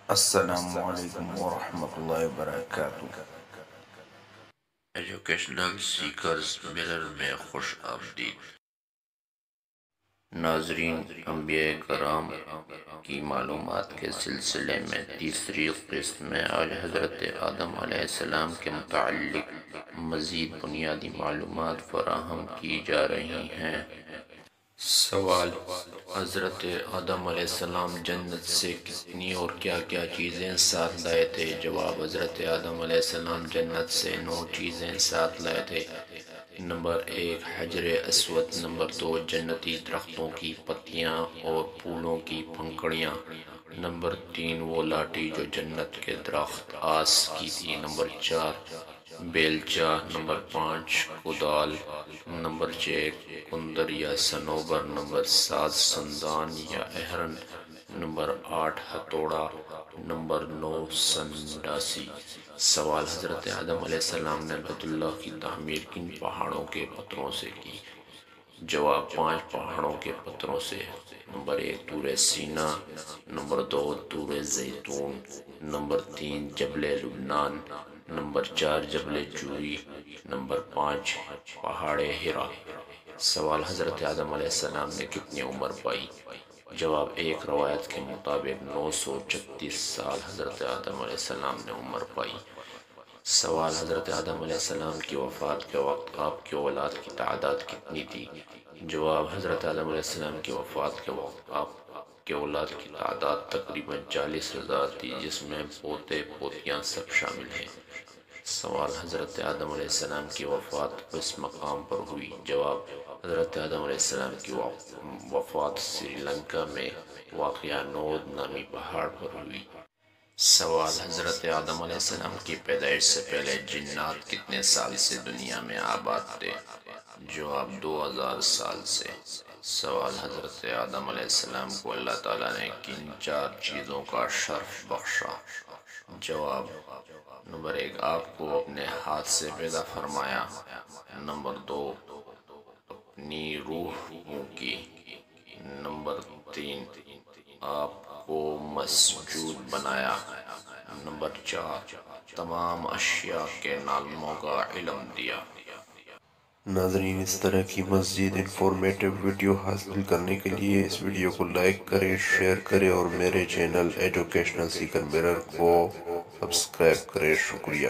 السلام علیکم ورحمۃ اللہ وبرکاتہ۔ ایجوکیشنل سیکرز مرر میں خوش آمدید۔ ناظرین، انبیاء کرام کی معلومات کے سلسلے میں تیسری قسط میں آج حضرت آدم علیہ السلام کے متعلق مزید بنیادی معلومات فراہم کی جا رہی ہیں۔ سوال: حضرت آدم علیہ السلام جنت سے کتنی اور کیا کیا چیزیں ساتھ لائے تھے؟ جواب: حضرت آدم علیہ السلام جنت سے 9 چیزیں ساتھ لائے تھے۔ نمبر 1 حجر اسود، نمبر 2 جنتی درختوں کی پتیاں اور پھولوں کی پھنکڑیاں، نمبر 3 وہ لاٹھی جو جنت کے درخت آس کی تھی، نمبر 4 بیلچہ، نمبر 5 کدال، نمبر 6 کندر یا سنوبر، نمبر 7 سندان یا اہرن، نمبر 8 ہتھوڑا، نمبر 9 سنڈاسی۔ سوال: حضرت آدم علیہ السلام نے بیت اللہ کی تعمیر کن پہاڑوں کے پتھروں سے کی؟ جواب: 5 پہاڑوں کے پتھروں سے۔ نمبر 1 طور سینا، نمبر 2 طور زیتون، نمبر 3 جبل لبنان، نمبر 4 جبل جوئی، نمبر 5 پہاڑ ہرا۔ سوال: حضرت آدم علیہ السلام نے کتنی عمر پائی؟ جواب: ایک روایت کے مطابق 936 سال حضرت آدم علیہ السلام نے عمر پائی۔ سوال: حضرت آدم علیہ السلام کی وفات کے وقت آپ کی اولاد کی تعداد کتنی تھی؟ جواب: حضرت آدم علیہ السلام کی وفات کے وقت آپ کے اولاد کی تعداد تقریباً 40,000 تھی، جس میں پوتے پوتیاں سب شامل ہیں۔ سوال: حضرت آدم علیہ السلام کی وفات کس مقام پر ہوئی؟ جواب: حضرت آدم علیہ السلام کی وفات سری لنکا میں واقع نود نامی پہاڑ پر ہوئی۔ سوال: حضرت آدم علیہ السلام کی پیدائش سے پہلے جنات کتنے سال سے دنیا میں آباد تھے؟ جواب: 2000 سال سے۔ سوال: حضرت آدم علیہ السلام کو اللہ تعالیٰ نے کن 4 چیزوں کا شرف بخشا؟ جواب: نمبر 1 آپ کو اپنے ہاتھ سے پیدا فرمایا، نمبر 2 اپنی روح پھونکی، نمبر 3 آپ کو مسجود بنایا، نمبر 4 تمام اشیاء کے ناموں کا علم دیا۔ ناظرین، اس طرح کی مزید انفارمیٹو ویڈیو حاصل کرنے کے لیے اس ویڈیو کو لائک کریں، شیئر کریں اور میرے چینل ایجوکیشنل سیکر مرر کو سبسکرائب کریں۔ شکریہ۔